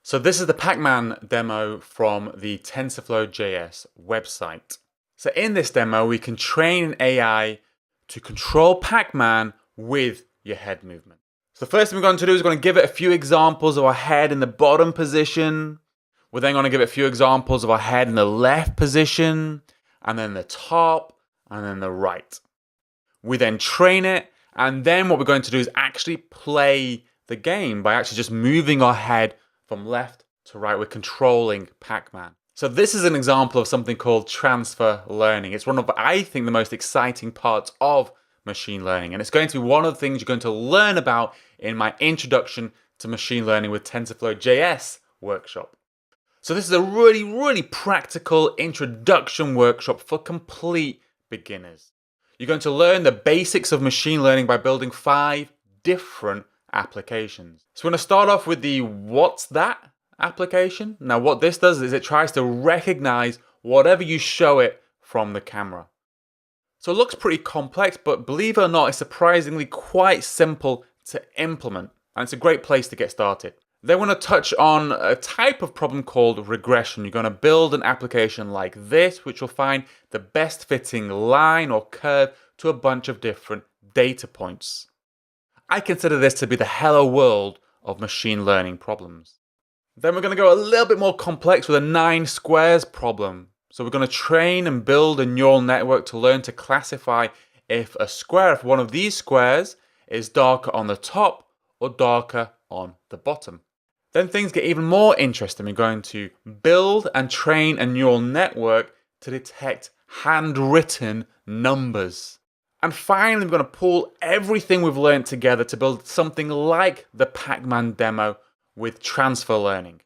So this is the Pac-Man demo from the TensorFlow.js website. So in this demo, we can train an AI to control Pac-Man with your head movement. So the first thing we're going to do is we're going to give it a few examples of our head in the bottom position. We're then going to give it a few examples of our head in the left position, and then the top, and then the right. We then train it, and then what we're going to do is actually play the game by actually just moving our head from left to right. We're controlling Pac-Man. So this is an example of something called transfer learning. It's one of, I think, the most exciting parts of machine learning. And it's going to be one of the things you're going to learn about in my Introduction to Machine Learning with TensorFlow.js workshop. So this is a really, really practical introduction workshop for complete beginners. You're going to learn the basics of machine learning by building 5 different applications. So we're going to start off with the what's that application. Now what this does is it tries to recognize whatever you show it from the camera. So it looks pretty complex, but believe it or not, it's surprisingly quite simple to implement, and it's a great place to get started. Then we're going to touch on a type of problem called regression. You're going to build an application like this, which will find the best fitting line or curve to a bunch of different data points. I consider this to be the hello world of machine learning problems. Then we're going to go a little bit more complex with a 9 squares problem. So we're going to train and build a neural network to learn to classify if one of these squares is darker on the top or darker on the bottom. Then things get even more interesting. We're going to build and train a neural network to detect handwritten numbers. And finally, we're going to pull everything we've learned together to build something like the Pac-Man demo with transfer learning.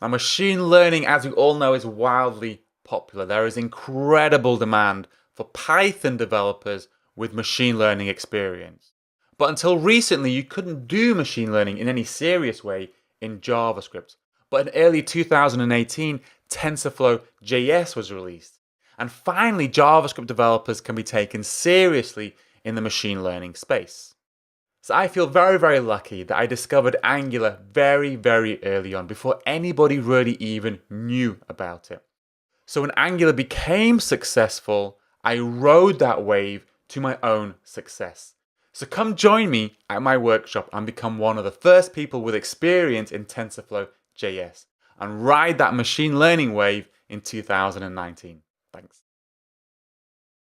Now, machine learning, as we all know, is wildly popular. There is incredible demand for Python developers with machine learning experience. But until recently, you couldn't do machine learning in any serious way in JavaScript. But in early 2018, TensorFlow.js was released. And finally, JavaScript developers can be taken seriously in the machine learning space. So I feel very, very lucky that I discovered Angular very, very early on, before anybody really even knew about it. So when Angular became successful, I rode that wave to my own success. So come join me at my workshop and become one of the first people with experience in TensorFlow.js and ride that machine learning wave in 2019. Thanks.